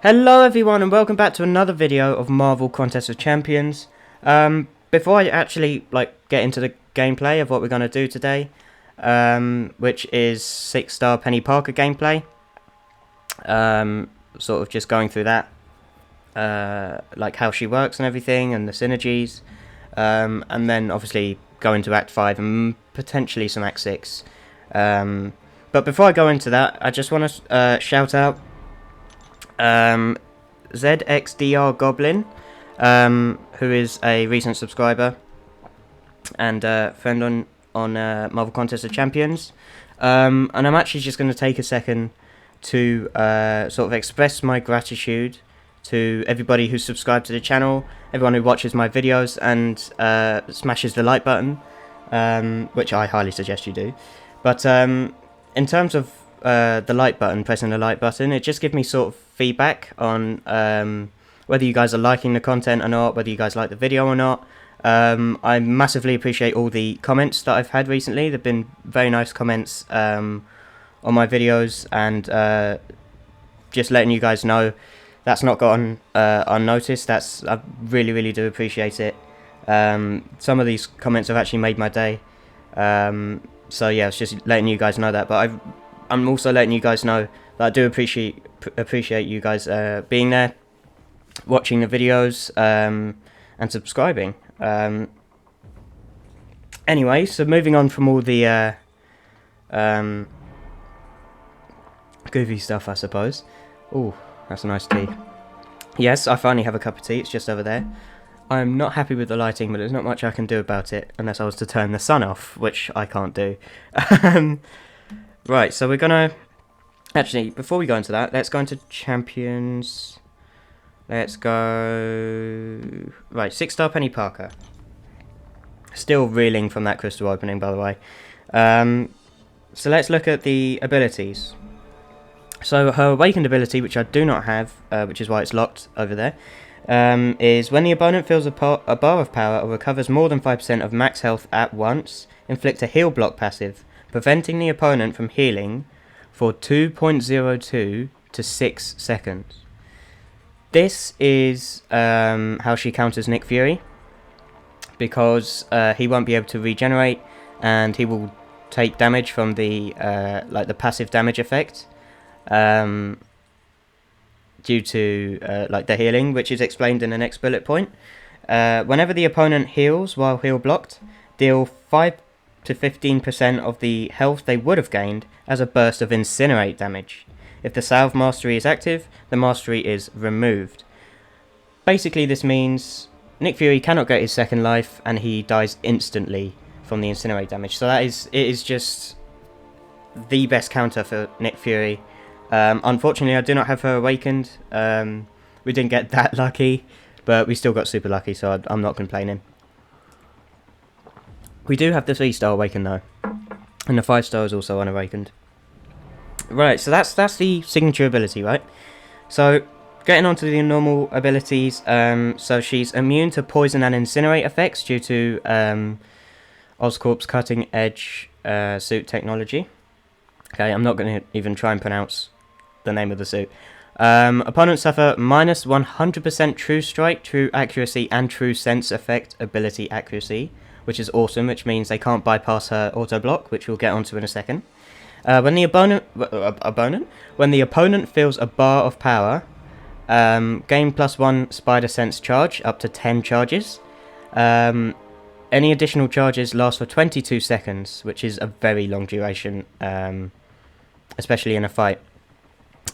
Hello everyone and welcome back to another video of Marvel Contest of Champions. Before I actually get into the gameplay of what we're going to do today, which is 6-star Penny Parker gameplay, sort of just going through that, like how she works and everything and the synergies, and then obviously go into Act 5 and potentially some Act 6. But before I go into that, I just want to shout out ZXDR Goblin, who is a recent subscriber and friend on Marvel Contest of Champions, and I'm actually just going to take a second to sort of express my gratitude to everybody who's subscribed to the channel, everyone who watches my videos and smashes the like button, which I highly suggest you do. But in terms of the like button, pressing the like button, it just gives me sort of feedback on whether you guys are liking the content or not, whether you guys like the video or not. I massively appreciate all the comments that I've had recently. They've been very nice comments on my videos, and just letting you guys know that's not gone unnoticed. I really do appreciate it. Some of these comments have actually made my day. So yeah, it's just letting you guys know that. But I'm also letting you guys know that I do appreciate you guys being there, watching the videos, and subscribing. Anyway, so moving on from all the goofy stuff, I suppose. Ooh, that's a nice tea. Yes, I finally have a cup of tea. It's just over there. I'm not happy with the lighting, but there's not much I can do about it unless I was to turn the sun off, which I can't do. Right, so we're gonna... Actually, before we go into that, let's go into Champions. Let's go... Right, 6-star Penny Parker. Still reeling from that crystal opening, by the way. So let's look at the abilities. So her awakened ability, which I do not have, which is why it's locked over there, is when the opponent feels a bar of power or recovers more than 5% of max health at once, inflict a heal block passive, preventing the opponent from healing for 2.02 to 6 seconds. This is how she counters Nick Fury, because he won't be able to regenerate, and he will take damage from the the passive damage effect, due to the healing, which is explained in the next bullet point. Whenever the opponent heals while heal blocked, deal 5 to 15% of the health they would have gained as a burst of incinerate damage. If the salve mastery is active, the mastery is removed. Basically, this means Nick Fury cannot get his second life, and he dies instantly from the incinerate damage. So it is just the best counter for Nick Fury. Unfortunately, I do not have her awakened. We didn't get that lucky, but we still got super lucky, so I'm not complaining. We do have the 3-star awakened though, and the 5-star is also unawakened. Right, so that's the signature ability, right? So getting on to the normal abilities, so she's immune to poison and incinerate effects due to Oscorp's cutting edge suit technology. Okay, I'm not going to even try and pronounce the name of the suit. Opponents suffer minus 100% true strike, true accuracy, and true sense effect ability accuracy, which is awesome, which means they can't bypass her auto block, which we'll get onto in a second. When the opponent feels a bar of power, gain +1 spider sense charge, up to 10 charges. Any additional charges last for 22 seconds, which is a very long duration, especially in a fight,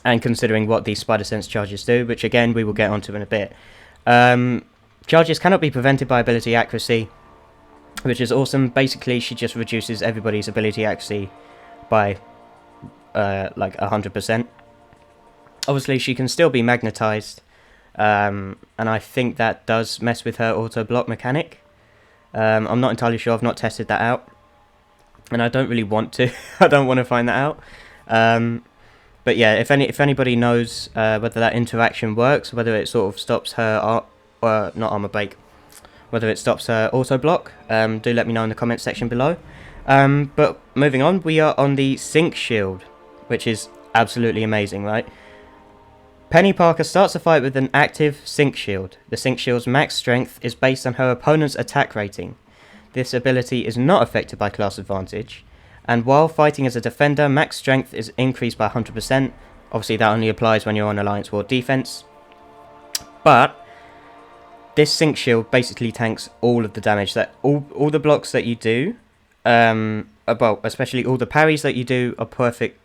and considering what these spider sense charges do, which again we will get onto in a bit. Charges cannot be prevented by ability accuracy, which is awesome. Basically, she just reduces everybody's ability accuracy by 100%. Obviously, she can still be magnetized, and I think that does mess with her auto block mechanic. I'm not entirely sure. I've not tested that out, and I don't really want to. I don't want to find that out. But yeah, if anybody knows whether that interaction works, whether it sort of stops her not armor break, whether it stops her auto block, do let me know in the comments section below. But moving on, we are on the Sync Shield, which is absolutely amazing, right? Penny Parker starts the fight with an active Sync Shield. The Sync Shield's max strength is based on her opponent's attack rating. This ability is not affected by class advantage, and while fighting as a defender, max strength is increased by 100%. Obviously that only applies when you're on Alliance War defense. But this Sync Shield basically tanks all of the damage, that all the blocks that you do, well, especially all the parries that you do are perfect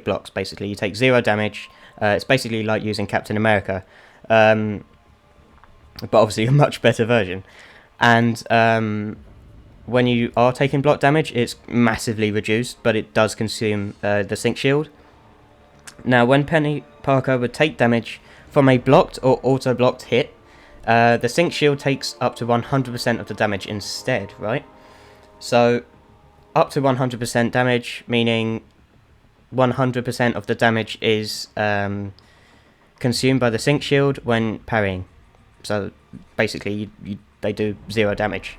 blocks. Basically, you take 0 damage. It's basically like using Captain America, but obviously a much better version. And when you are taking block damage, it's massively reduced, but it does consume the Sync Shield. Now, when Penny Parker would take damage from a blocked or auto-blocked hit, the Sync Shield takes up to 100% of the damage instead, right? So, up to 100% damage, meaning 100% of the damage is consumed by the Sync Shield when parrying. So, basically, they do 0 damage.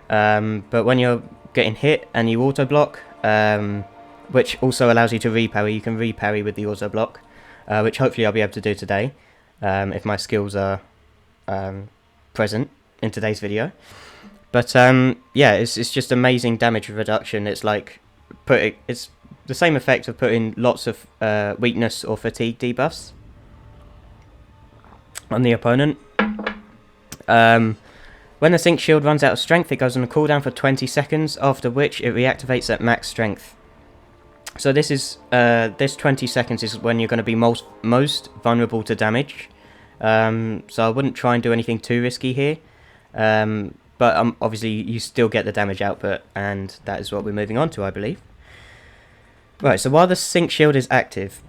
But when you're getting hit and you auto-block, which also allows you to reparry, you can reparry with the auto-block, which hopefully I'll be able to do today, if my skills are present in today's video. But yeah, it's just amazing damage reduction. It's like it's the same effect of putting lots of weakness or fatigue debuffs on the opponent. When the Sync Shield runs out of strength, it goes on a cooldown for 20 seconds, after which it reactivates at max strength. So this is this 20 seconds is when you're going to be most vulnerable to damage. So I wouldn't try and do anything too risky here. But obviously you still get the damage output, and that is what we're moving on to, I believe. Right, so while the Sync Shield is active,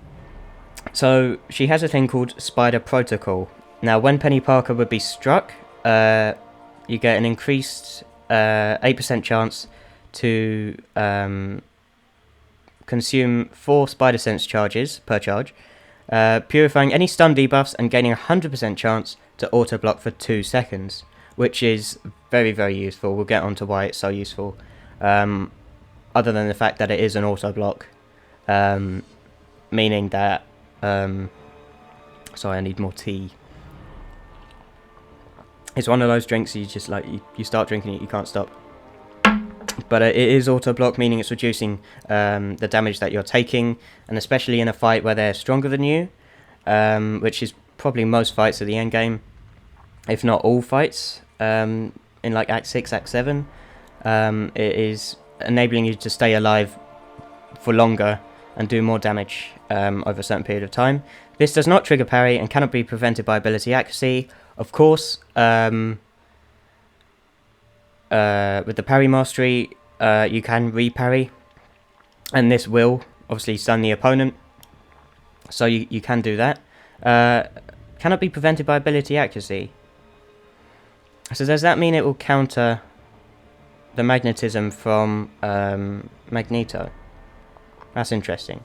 so she has a thing called Spider Protocol. Now, when Penny Parker would be struck, you get an increased 8% chance to consume 4 Spider Sense charges per charge, purifying any stun debuffs and gaining a 100% chance to auto-block for 2 seconds, which is very, very useful. We'll get on to why it's so useful, other than the fact that it is an auto-block, meaning that... sorry, I need more tea. It's one of those drinks you just like, you start drinking it, you can't stop. But it is auto-block, meaning it's reducing the damage that you're taking, and especially in a fight where they're stronger than you, which is probably most fights at the end game, if not all fights, in like Act 6, Act 7. It is enabling you to stay alive for longer and do more damage over a certain period of time. This does not trigger parry and cannot be prevented by ability accuracy. Of course, with the parry mastery, you can reparry, and this will obviously stun the opponent, so you can do that. Cannot be prevented by ability accuracy. So does that mean it will counter the magnetism from Magneto? That's interesting.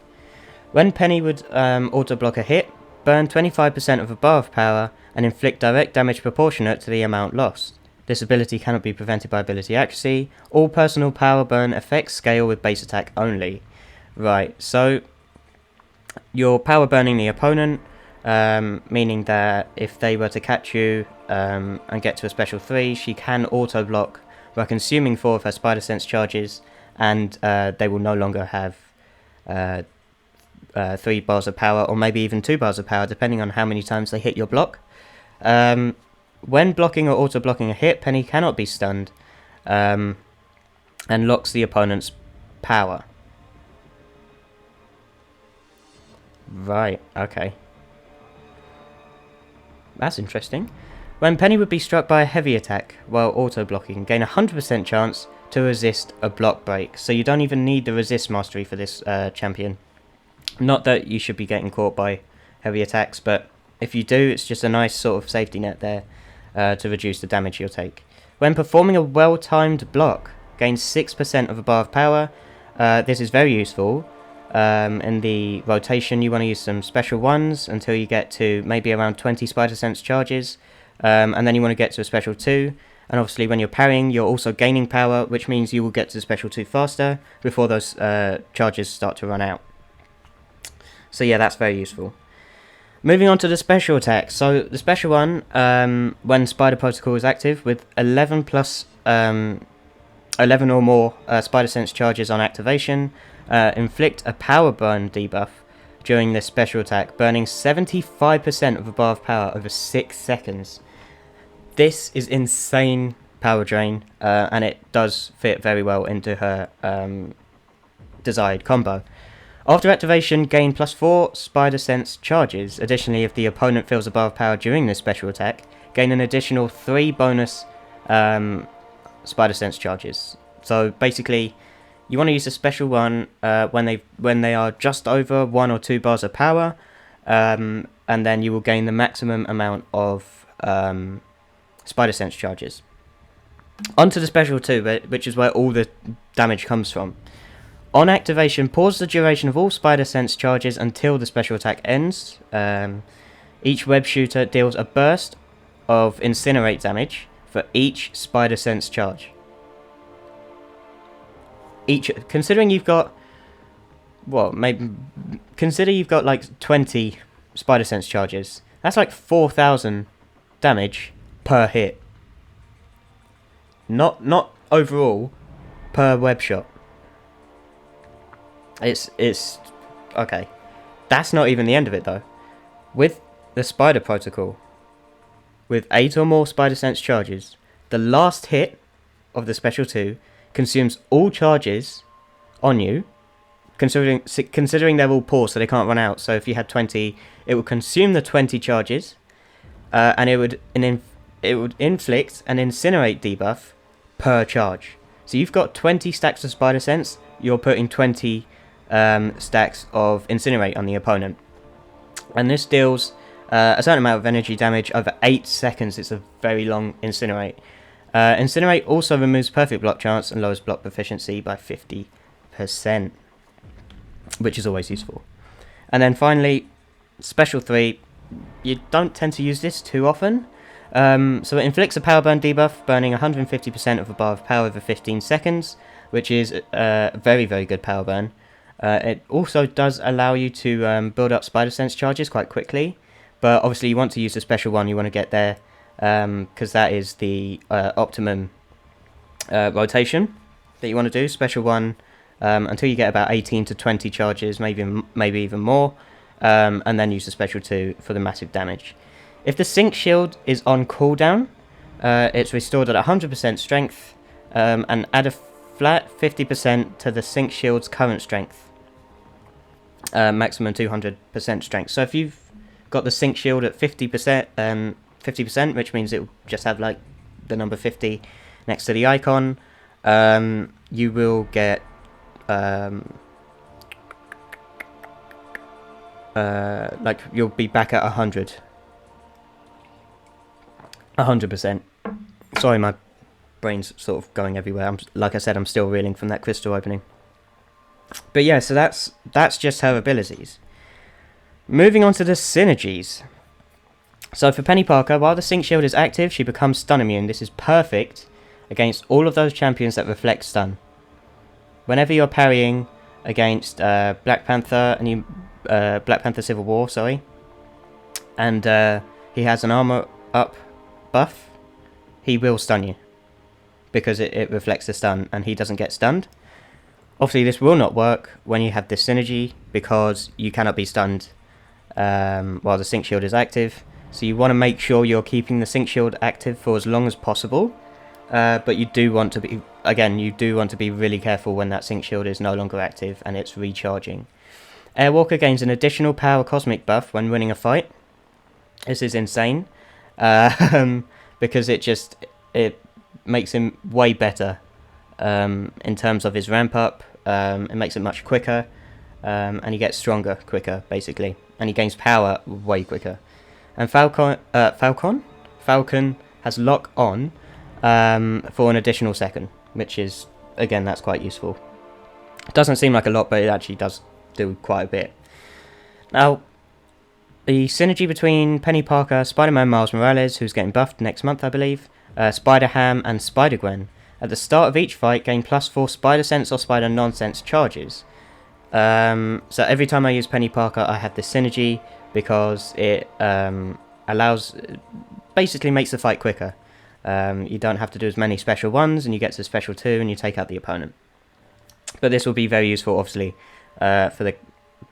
When Penny would auto-block a hit, burn 25% of a bar of power and inflict direct damage proportionate to the amount lost. This ability cannot be prevented by ability accuracy. All personal power burn effects scale with base attack only. Right, so you're power burning the opponent, meaning that if they were to catch you and get to a special 3, she can auto-block by consuming 4 of her Spider Sense charges, and they will no longer have 3 bars of power, or maybe even 2 bars of power, depending on how many times they hit your block. When blocking or auto-blocking a hit, Penny cannot be stunned, and locks the opponent's power. Right, okay. That's interesting. When Penny would be struck by a heavy attack while auto-blocking, gain a 100% chance to resist a block break. So you don't even need the resist mastery for this champion. Not that you should be getting caught by heavy attacks, but if you do, it's just a nice sort of safety net there to reduce the damage you'll take. When performing a well-timed block, gain 6% of a bar of power. This is very useful. In the rotation, you want to use some special ones until you get to maybe around 20 Spider Sense charges, and then you want to get to a special 2. And obviously when you're parrying, you're also gaining power, which means you will get to the special 2 faster before those charges start to run out. So yeah, that's very useful. Moving on to the special attack. So the special one, when Spider Protocol is active with 11 plus 11 or more Spider Sense charges on activation, inflict a power burn debuff during this special attack, burning 75% of a bar of power over 6 seconds. This is insane power drain, and it does fit very well into her desired combo. After activation, gain plus 4 Spider Sense charges. Additionally, if the opponent feels a bar of power during this special attack, gain an additional 3 bonus Spider Sense charges. So basically, you want to use a special one when they are just over 1 or 2 bars of power, and then you will gain the maximum amount of Spider Sense charges. Onto the special 2, which is where all the damage comes from. On activation, pause the duration of all Spider Sense charges until the special attack ends. Each web shooter deals a burst of incinerate damage for each Spider Sense charge. Considering you've got consider you've got like 20 Spider Sense charges. That's like 4,000 damage per hit. Not overall, per web shot. It's okay. That's not even the end of it though. With the Spider Protocol, with 8 or more Spider Sense charges, the last hit of the special 2 consumes all charges on you, considering they're all paused so they can't run out. So if you had 20, it would consume the 20 charges, and it would inflict an incinerate debuff per charge. So you've got 20 stacks of Spider Sense, you're putting 20 stacks of incinerate on the opponent, and this deals a certain amount of energy damage over 8 seconds. It's a very long incinerate. Incinerate also removes perfect block chance and lowers block proficiency by 50%, which is always useful. And then finally, special 3, you don't tend to use this too often. So it inflicts a power burn debuff, burning 150% of a bar of power over 15 seconds, which is a very, very good power burn. It also does allow you to build up Spider Sense charges quite quickly, but obviously you want to use the special one, you want to get there, because that is the optimum rotation that you want to do. Special one until you get about 18 to 20 charges, maybe even more, and then use the special 2 for the massive damage. If the Sync Shield is on cooldown, it's restored at 100% strength, and add a flat 50% to the Sync Shield's current strength. Maximum 200% strength. So if you've got the Sync Shield at 50%, which means it will just have like the number 50 next to the icon, you will get like you'll be back at 100%. Sorry, my brain's sort of going everywhere. Like I said, I'm still reeling from that crystal opening. But yeah, so that's just her abilities. Moving on to the synergies. So for Penny Parker, while the Sync Shield is active, she becomes stun immune. This is perfect against all of those champions that reflect stun. Whenever you're parrying against Black Panther Civil War, and he has an armor up buff, he will stun you because it reflects the stun and he doesn't get stunned. Obviously this will not work when you have this synergy because you cannot be stunned while the Sync Shield is active. So you want to make sure you're keeping the Sync Shield active for as long as possible, but you do want to be really careful when that Sync Shield is no longer active and it's recharging. Airwalker gains an additional power cosmic buff when winning a fight. This is insane, because it makes him way better in terms of his ramp up. It makes it much quicker, and he gets stronger quicker, basically, and he gains power way quicker. And Falcon has lock on for an additional second, which is, again, that's quite useful. It doesn't seem like a lot, but it actually does do quite a bit. Now, the synergy between Penny Parker, Spider-Man Miles Morales, who's getting buffed next month, I believe, Spider-Ham and Spider-Gwen. At the start of each fight, gain plus 4 Spider Sense or Spider Nonsense charges. So every time I use Penny Parker, I have this synergy, because it basically makes the fight quicker. You don't have to do as many special ones, and you get to special 2 and you take out the opponent. But this will be very useful, obviously, for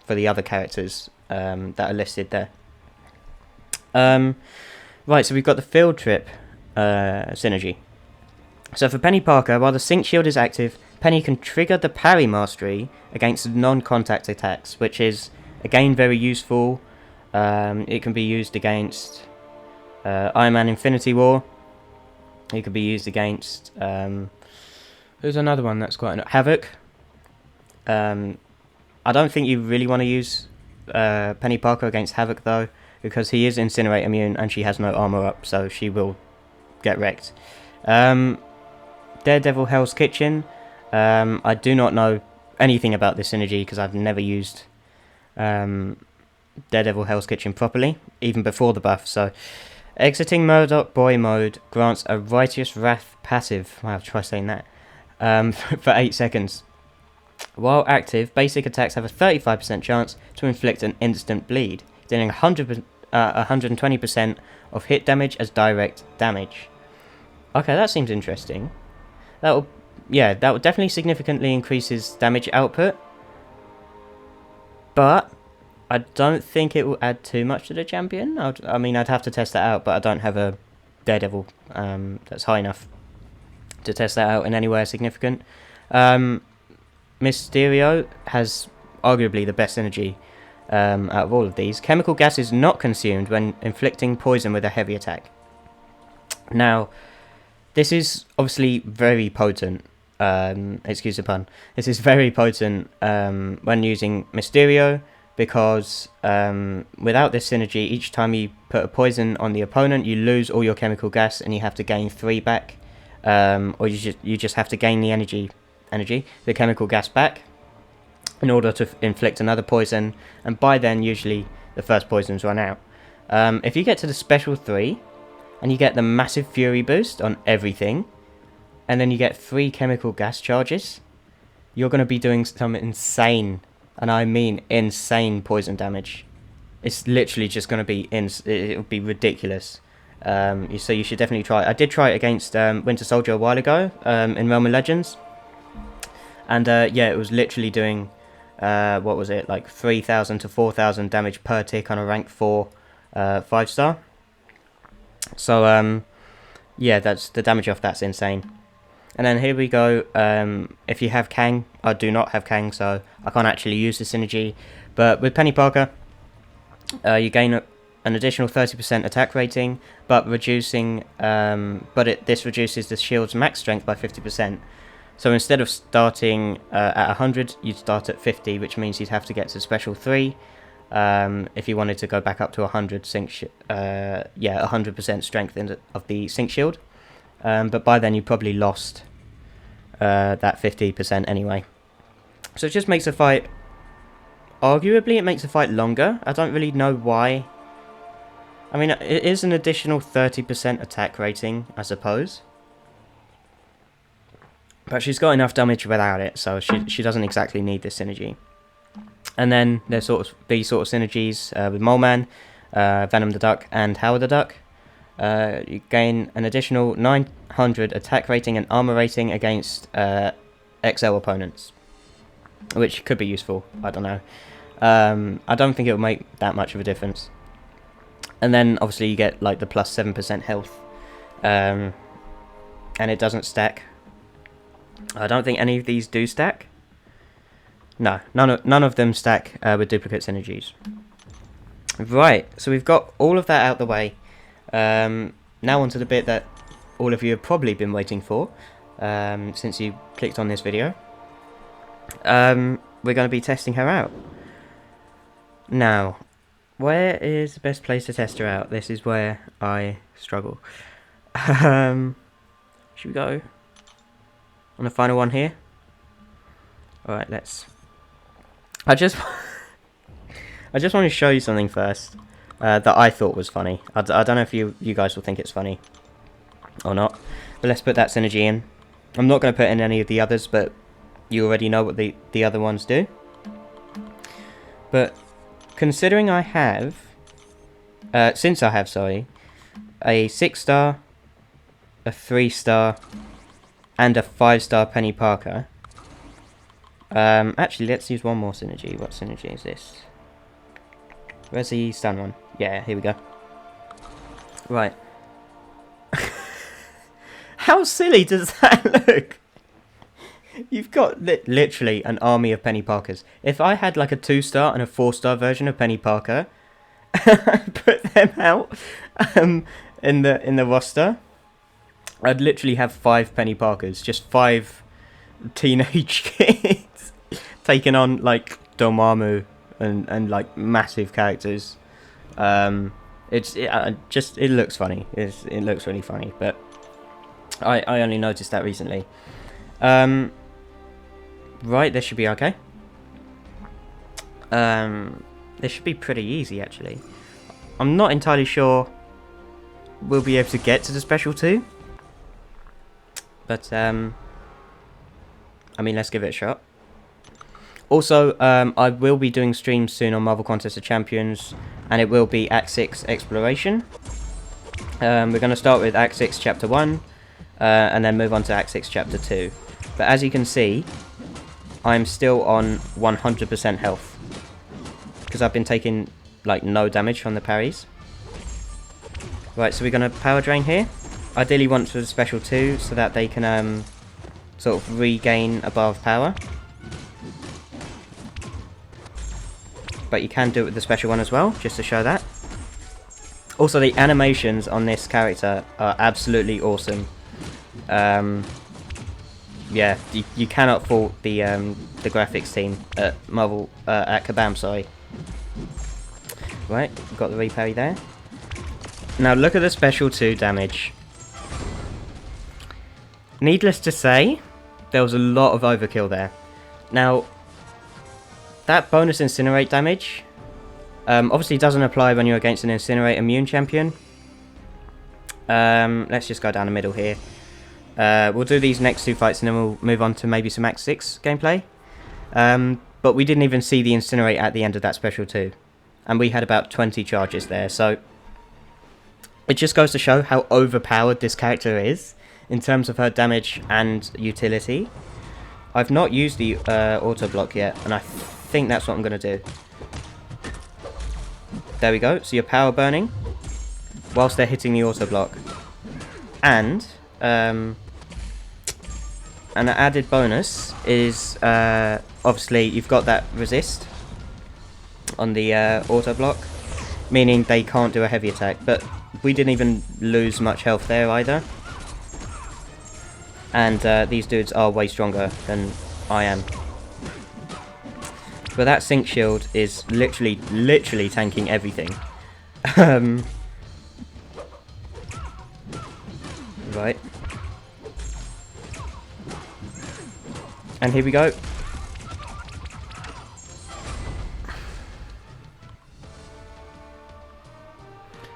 the other characters that are listed there. Right, so we've got the field trip synergy. So for Penny Parker, while the Sync Shield is active, Penny can trigger the parry mastery against non-contact attacks, which is, again, very useful. It can be used against Iron Man Infinity War. It could be used against... who's another one that's quite... Havoc. I don't think you really want to use Penny Parker against Havoc, though, because he is Incinerate immune and she has no armor up, so she will get wrecked. Daredevil Hell's Kitchen. I do not know anything about this synergy because I've never used Daredevil Hell's Kitchen properly, even before the buff. So, exiting Murdoch Boy mode grants a Righteous Wrath passive. Wow, try saying that. For 8 seconds. While active, basic attacks have a 35% chance to inflict an instant bleed, dealing 120% of hit damage as direct damage. Okay, that seems interesting. That will definitely significantly increase his damage output. But I don't think it will add too much to the champion. I mean, I'd have to test that out, but I don't have a Daredevil that's high enough to test that out in anywhere significant. Mysterio has arguably the best energy out of all of these. Chemical gas is not consumed when inflicting poison with a heavy attack. Now, this is obviously very potent. Excuse the pun. This is very potent when using Mysterio, because without this synergy, each time you put a poison on the opponent, you lose all your chemical gas and you have to gain 3 back. Or you just have to gain the the chemical gas back in order to inflict another poison, and by then usually the first poison's run out. If you get to the special 3 and you get the massive fury boost on everything, and then you get 3 chemical gas charges, you're going to be doing some insane, and I mean insane, poison damage. It's literally just going to be it'll be ridiculous. So you should definitely try it. I did try it against Winter Soldier a while ago in Realm of Legends, and yeah, it was literally doing what was it, like 3,000 to 4,000 damage per tick on a rank 4 5-star. So yeah, that's the damage off. That's insane. And then here we go. If you have Kang, I do not have Kang, so I can't actually use the synergy. But with Penny Parker, you gain an additional 30% attack rating, but reducing. This reduces the shield's max strength by 50%. So instead of starting at 100, you'd start at 50, which means you'd have to get to special 3 if you wanted to go back up to 100 sync. 100% strength of the sync shield. But by then you probably lost that 50% anyway. So it just makes the fight... Arguably it makes the fight longer. I don't really know why. I mean, it is an additional 30% attack rating, I suppose. But she's got enough damage without it, so she doesn't exactly need this synergy. And then there's these sort of synergies with Mole Man, Venom the Duck, and Howard the Duck. You gain an additional 900 attack rating and armor rating against XL opponents, which could be useful. I don't know. I don't think it will make that much of a difference. And then obviously you get like the plus 7% health, and it doesn't stack. I don't think any of these do stack. No, none of them stack with duplicate synergies. Right, so we've got all of that out the way. Now onto the bit that all of you have probably been waiting for since you clicked on this video. We're going to be testing her out. Now, where is the best place to test her out? This is where I struggle. Should we go on the final one here? Alright, let's... I just want to show you something first. That I thought was funny. I don't know if you guys will think it's funny or not, but let's put that synergy in. I'm not going to put in any of the others, but you already know what the other ones do. But considering I have since I have, sorry, a 6-star, a 3-star, and a 5-star Penny Parker. Actually, let's use one more synergy. What synergy is this? Where's the stun one? Yeah, here we go. Right. How silly does that look? You've got literally an army of Penny Parkers. If I had like a 2-star and a 4-star version of Penny Parker, put them out in the roster, I'd literally have 5 Penny Parkers, just 5 teenage kids taking on like Dormammu and like massive characters. It looks funny. It looks really funny, but I only noticed that recently. Right, this should be okay. This should be pretty easy actually. I'm not entirely sure we'll be able to get to the special 2, but I mean, let's give it a shot. Also, I will be doing streams soon on Marvel Contest of Champions, and it will be Act 6 Exploration. We're going to start with Act 6 Chapter 1, and then move on to Act 6 Chapter 2. But as you can see, I'm still on 100% health, because I've been taking like no damage from the parries. Right, so we're going to power drain here. Ideally want for the special 2 so that they can sort of regain a bar of power. But you can do it with the special one as well, just to show that. Also, the animations on this character are absolutely awesome. Yeah, you cannot fault the graphics team at Marvel at Kabam, sorry. Right, we've got the reparry there. Now look at the special 2 damage. Needless to say, there was a lot of overkill there. Now, that bonus incinerate damage obviously doesn't apply when you're against an incinerate immune champion. Let's just go down the middle here. We'll do these next 2 fights and then we'll move on to maybe some Act 6 gameplay. But we didn't even see the incinerate at the end of that special 2. And we had about 20 charges there, so it just goes to show how overpowered this character is in terms of her damage and utility. I've not used the auto block yet, and I think that's what I'm going to do. There we go, so you're power burning whilst they're hitting the auto block. And an added bonus is obviously you've got that resist on the auto block, meaning they can't do a heavy attack, but we didn't even lose much health there either. And these dudes are way stronger than I am. But that sync shield is literally tanking everything. Right. And here we go.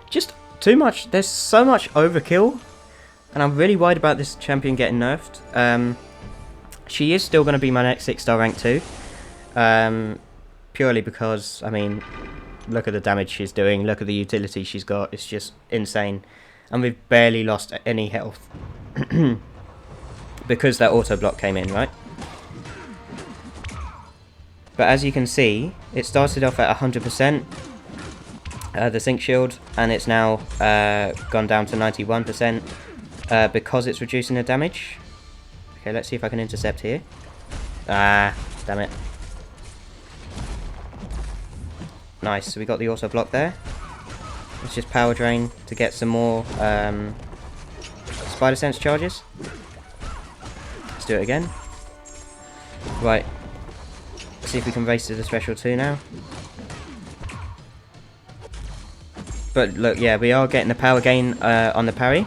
Just too much. There's so much overkill. And I'm really worried about this champion getting nerfed. She is still going to be my next 6-star rank 2. Purely because, I mean, look at the damage she's doing. Look at the utility she's got. It's just insane. And we've barely lost any health. Because that auto block came in, right? But as you can see, it started off at 100%. The sync shield. And it's now gone down to 91%. Because it's reducing the damage. Okay, let's see if I can intercept here. Ah, damn it. Nice, so we got the auto block there. Let's just power drain to get some more spider sense charges. Let's do it again. Right. Let's see if we can race to the special 2 now. But look, yeah, we are getting the power gain on the parry,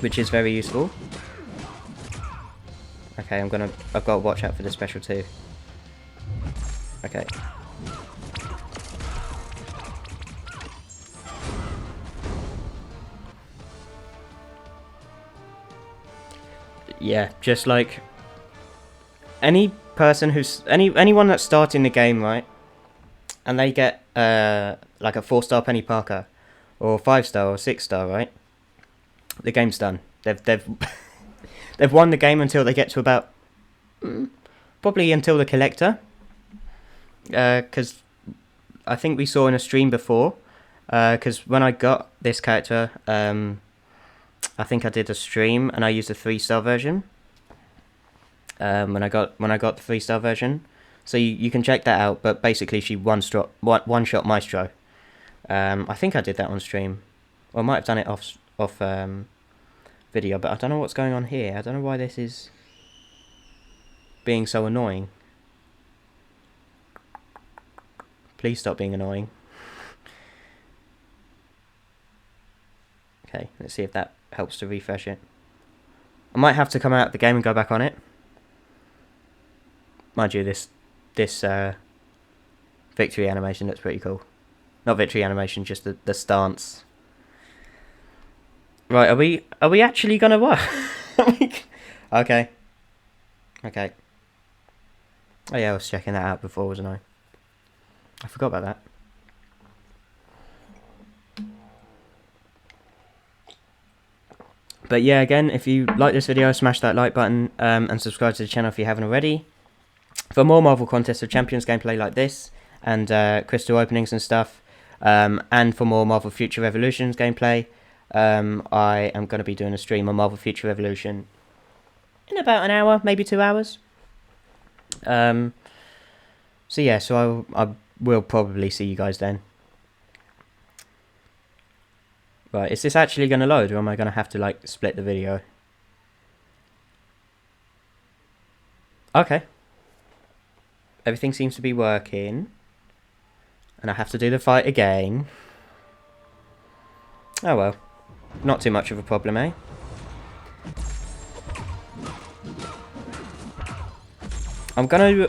which is very useful. Okay, I've got to watch out for the special 2. Okay. Yeah, just like any person who's anyone that's starting the game, right? and they get like a 4-star Penny Parker, or 5-star or 6-star, right? The game's done. They've they've won the game until they get to about probably until the collector. Because I think we saw in a stream before. Because when I got this character, I think I did a stream and I used a 3-star version. When I got the 3-star version, so you can check that out. But basically, she one-shot Maestro. I think I did that on stream, or I might have done it off video. But I don't know what's going on here. I don't know why this is being so annoying. Please stop being annoying. Okay, let's see if that helps to refresh it. I might have to come out of the game and go back on it. Mind you, this victory animation looks pretty cool. Not victory animation, just the stance. Right, are we actually gonna what? Okay. Okay. Oh yeah, I was checking that out before, wasn't I? I forgot about that. But yeah, again, if you like this video, smash that like button and subscribe to the channel if you haven't already. For more Marvel Contest of Champions gameplay like this, and crystal openings and stuff, and for more Marvel Future Revolutions gameplay, I am going to be doing a stream on Marvel Future Revolution in about an hour, maybe 2 hours. So yeah, so I will probably see you guys then. Right, is this actually going to load, or am I going to have to like split the video? Okay. Everything seems to be working. And I have to do the fight again. Oh well. Not too much of a problem, eh? I'm gonna,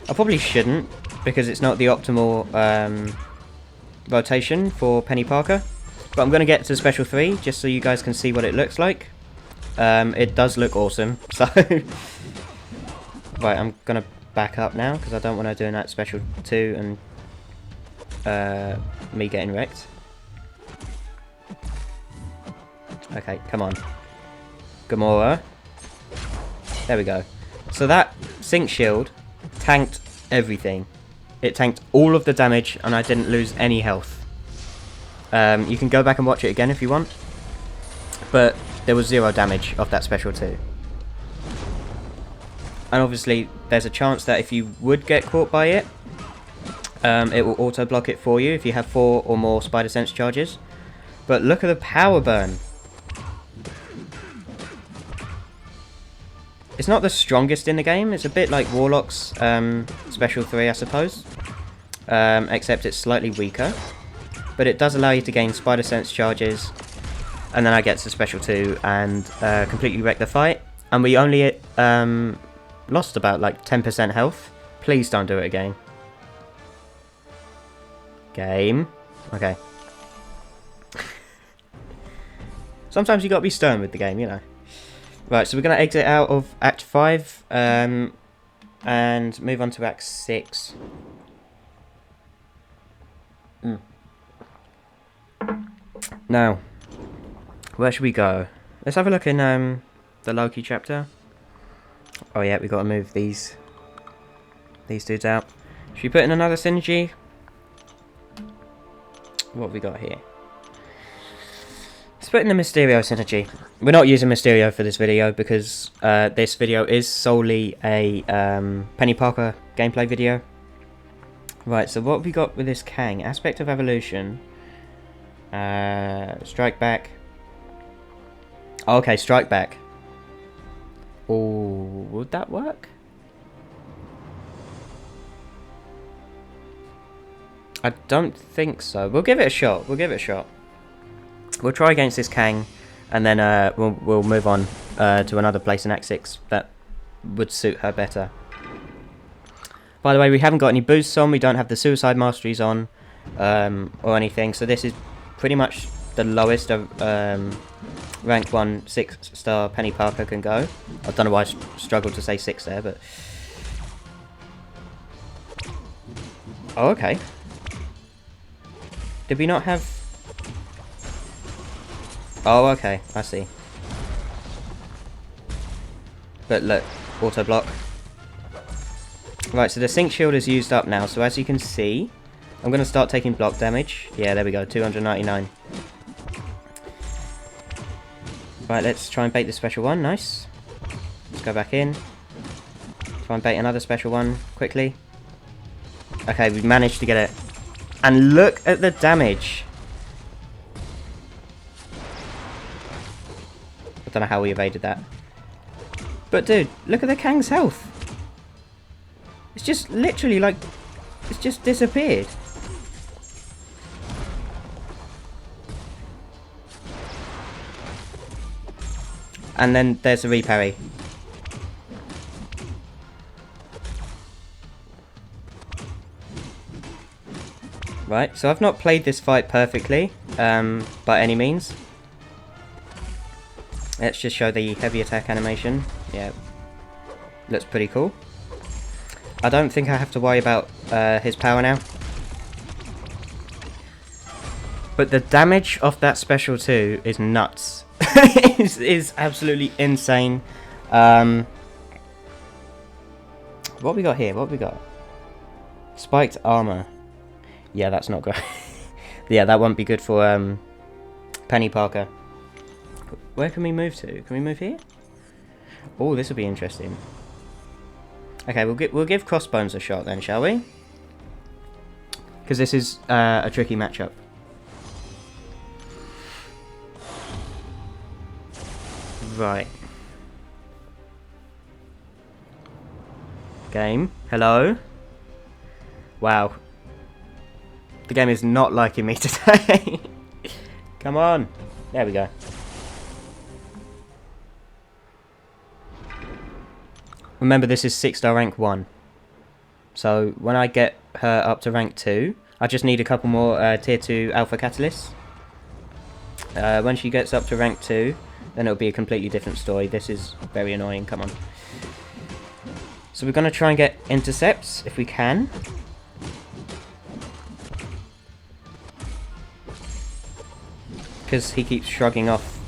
I probably shouldn't, because it's not the optimal, rotation for Penny Parker. But I'm gonna get to Special 3, just so you guys can see what it looks like. It does look awesome, so... Right, I'm gonna back up now, because I don't want to do that Special 2 and me getting wrecked. Okay, come on. Gamora. There we go. So that Sync Shield tanked everything. It tanked all of the damage, and I didn't lose any health. You can go back and watch it again if you want. But there was 0 damage off that Special 2. And obviously, there's a chance that if you would get caught by it, it will auto-block it for you if you have 4 or more Spider Sense charges. But look at the power burn. It's not the strongest in the game. It's a bit like Warlock's Special 3, I suppose. Except it's slightly weaker. But it does allow you to gain Spider Sense charges. And then I get to Special 2 and completely wreck the fight. And we only lost about like 10% health. Please don't do it again. Game. Okay. Sometimes you gotta be stern with the game, you know. Right, so we're gonna exit out of Act 5 and move on to Act 6. Now, where should we go? Let's have a look in the Loki chapter. Oh yeah, we gotta move these dudes out. Should we put in another synergy? What have we got here? Let's put in the Mysterio synergy. We're not using Mysterio for this video because this video is solely a Penny Parker gameplay video. Right, so what have we got with this Kang? Aspect of Evolution. Strike back. Oh, okay, strike back. Oh, would that work? I don't think so. We'll give it a shot. We'll give it a shot. We'll try against this Kang, and then we'll move on to another place in Act 6 that would suit her better. By the way, we haven't got any boosts on. We don't have the Suicide Masteries on or anything. So this is pretty much the lowest rank 1 6-star Penny Parker can go. I don't know why I struggled to say 6 there, but Oh, okay. Did we not have... Oh, okay. I see. But look, auto block. Right, so the sync shield is used up now. So as you can see, I'm going to start taking block damage. Yeah, there we go. 299. Right, let's try and bait the special one. Nice. Let's go back in. Try and bait another special one quickly. Okay, we managed to get it. And look at the damage. I don't know how we evaded that. But dude, look at the Kang's health. It's just literally like... It's just disappeared. And then there's the reparry. Right, so I've not played this fight perfectly, by any means. Let's just show the heavy attack animation. Yeah, looks pretty cool. I don't think I have to worry about his power now. But the damage of that special 2 is nuts. is absolutely insane. What we got here? What we got? Spiked armor. Yeah, that's not great. Yeah, that won't be good for PENI Parker. Where can we move to? Can we move here? Oh, this will be interesting. Okay, we'll give Crossbones a shot then, shall we? Because this is a tricky matchup. Right. Game. Hello. Wow. The game is not liking me today. Come on. There we go. Remember, this is 6-star rank 1. So when I get her up to rank 2, I just need a couple more tier 2 alpha catalysts. When she gets up to rank 2, then it'll be a completely different story. This is very annoying. Come on. So we're going to try and get intercepts if we can. Because he keeps shrugging off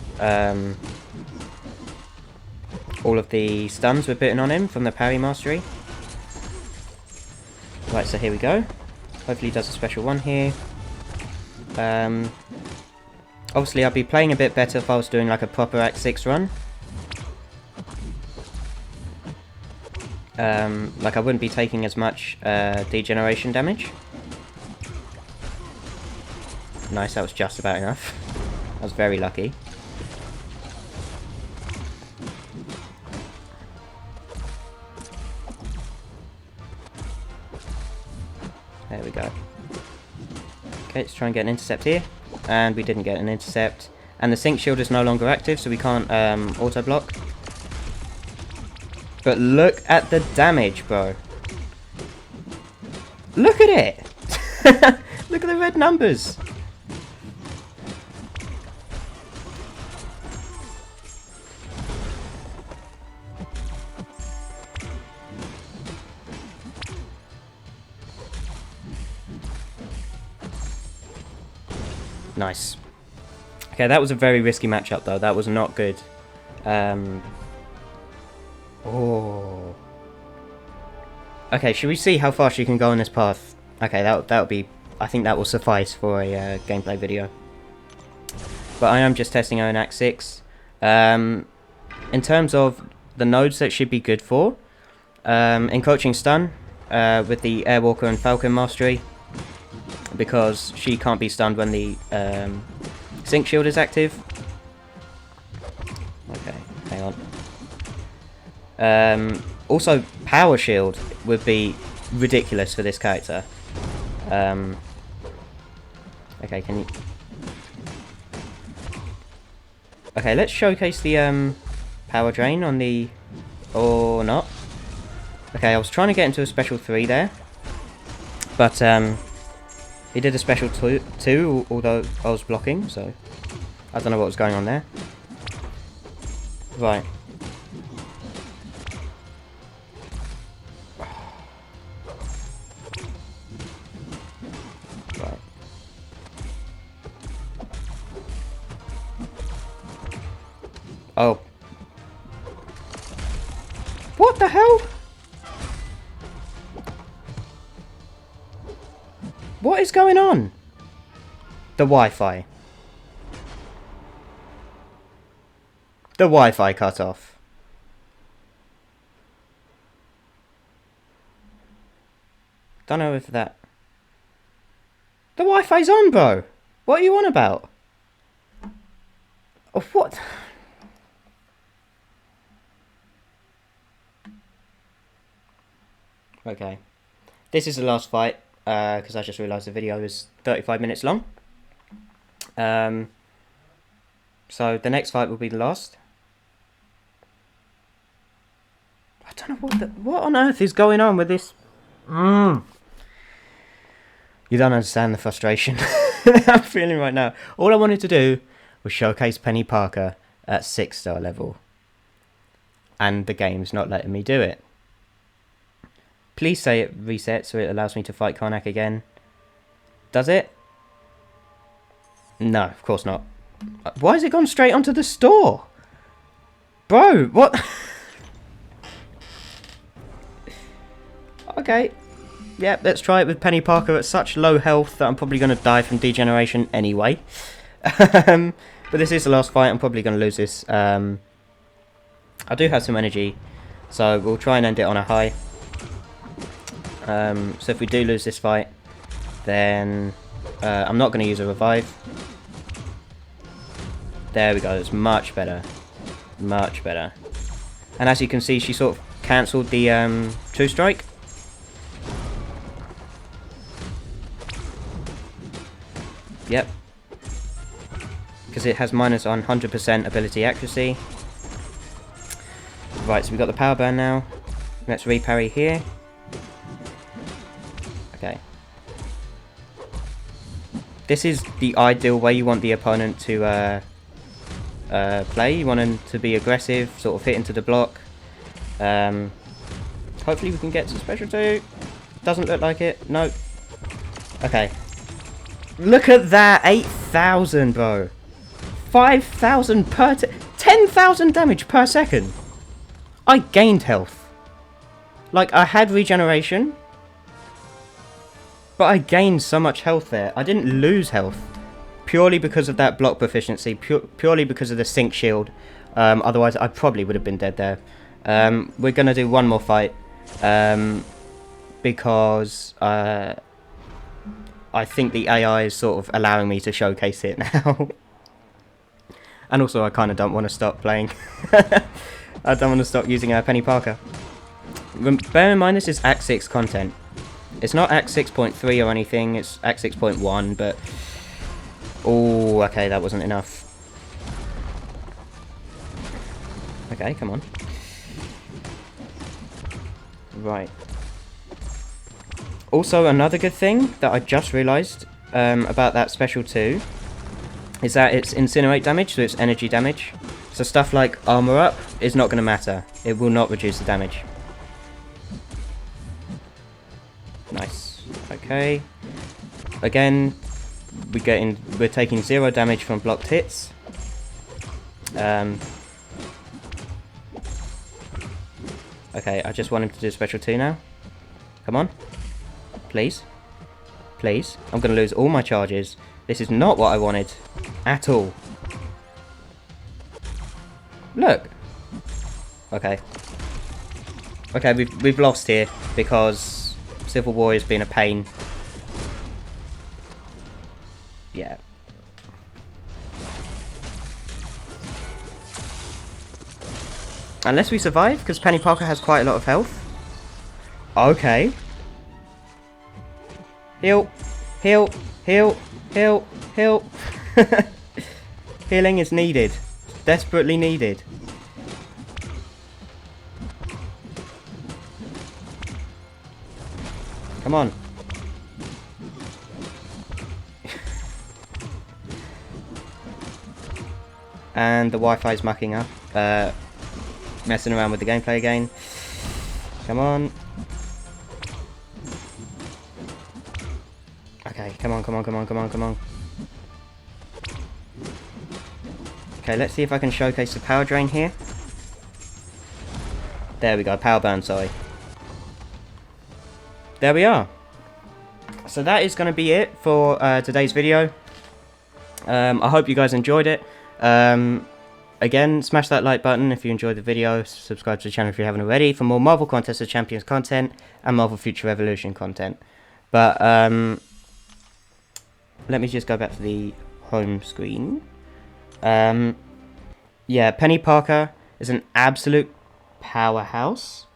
all of the stuns we're putting on him from the parry mastery. Right, so here we go. Hopefully he does a special one here. Obviously I'd be playing a bit better if I was doing like a proper Act 6 run. Like I wouldn't be taking as much degeneration damage. Nice, that was just about enough. I was very lucky. There we go. Okay, let's try and get an intercept here. And we didn't get an intercept. And the sync shield is no longer active, so we can't auto block. But look at the damage, bro. Look at it! Look at the red numbers! Nice. Okay, that was a very risky matchup though. That was not good. Oh. Okay, should we see how far she can go on this path? Okay, that'll be... I think that will suffice for a gameplay video. But I am just testing her in Act 6. In terms of the nodes that she'd be good for, encroaching stun with the Airwalker and Falcon mastery, because she can't be stunned when the sync shield is active. Okay, hang on. Also, power shield would be ridiculous for this character. Okay, can you... Okay, let's showcase the power drain on the... or not. Okay, I was trying to get into a special 3 there. But, he did a special 2, although I was blocking, so... I don't know what was going on there. Right. Right. Oh. What the hell? What is going on? The Wi-Fi. The Wi-Fi cut off. Don't know if that... The Wi-Fi's on, bro! What are you on about? Oh, what? Okay. This is the last fight, because I just realised the video is 35 minutes long. So the next fight will be the last. I don't know what on earth is going on with this. You don't understand the frustration I'm feeling right now. All I wanted to do was showcase PENI Parker at 6-star level. And the game's not letting me do it. Please say it resets so it allows me to fight Karnak again. Does it? No, of course not. Why has it gone straight onto the store? Bro, what? Okay. Yeah, let's try it with PENI Parker at such low health that I'm probably going to die from degeneration anyway. But this is the last fight. I'm probably going to lose this. I do have some energy, so we'll try and end it on a high. So if we do lose this fight, then I'm not going to use a revive. There we go, it's much better. Much better. And as you can see, she sort of cancelled the True Strike. Yep. Because it has minus 100% ability accuracy. Right, so we've got the power burn now. Let's reparry here. Okay. This is the ideal way you want the opponent to play. You want them to be aggressive, sort of hit into the block. Hopefully we can get to special 2. Doesn't look like it. No. Okay. Look at that! 8,000, bro. 5,000 per... 10,000 damage per second. I gained health. Like, I had regeneration. But I gained so much health there. I didn't lose health. Purely because of that block proficiency. Purely because of the sync shield. Otherwise, I probably would have been dead there. We're going to do one more fight. Because... I think the AI is sort of allowing me to showcase it now. And also, I kind of don't want to stop playing. I don't want to stop using PENI Parker. Bear in mind, this is Act 6 content. It's not Act 6.3 or anything, it's Act 6.1, but... Oh, okay, that wasn't enough. Okay, come on. Right. Also, another good thing that I just realised about that special 2 is that it's incinerate damage, so it's energy damage. So stuff like armour up is not going to matter. It will not reduce the damage. Nice. Okay. Again, we're taking 0 damage from blocked hits. Okay, I just want him to do special 2 now. Come on. Please. Please. I'm going to lose all my charges. This is not what I wanted. At all. Look. Okay. Okay, we've lost here because Civil War has been a pain. Yeah. Unless we survive, because PENI Parker has quite a lot of health. Okay. Heal. Heal. Heal. Heal. Heal. Healing is needed. Desperately needed. Come on. And the Wi-Fi is mucking up. Messing around with the gameplay again. Come on. Okay, come on, come on, come on, come on, come on. Okay, let's see if I can showcase the power drain here. There we go, power burn, sorry. There we are. So that is going to be it for today's video. I hope you guys enjoyed it. Again, smash that like button if you enjoyed the video. Subscribe to the channel if you haven't already for more Marvel Contest of Champions content and Marvel Future Revolution content. But let me just go back to the home screen. Yeah, Penny Parker is an absolute powerhouse.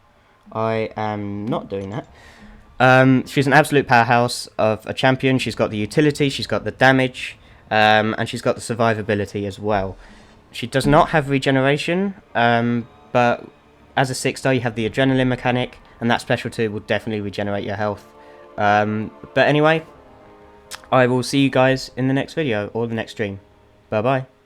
I am not doing that. She's an absolute powerhouse of a champion. She's got the utility, she's got the damage, and she's got the survivability as well. She does not have regeneration, but as a 6-star you have the adrenaline mechanic, and that special 2 will definitely regenerate your health. But anyway, I will see you guys in the next video, or the next stream. Bye bye.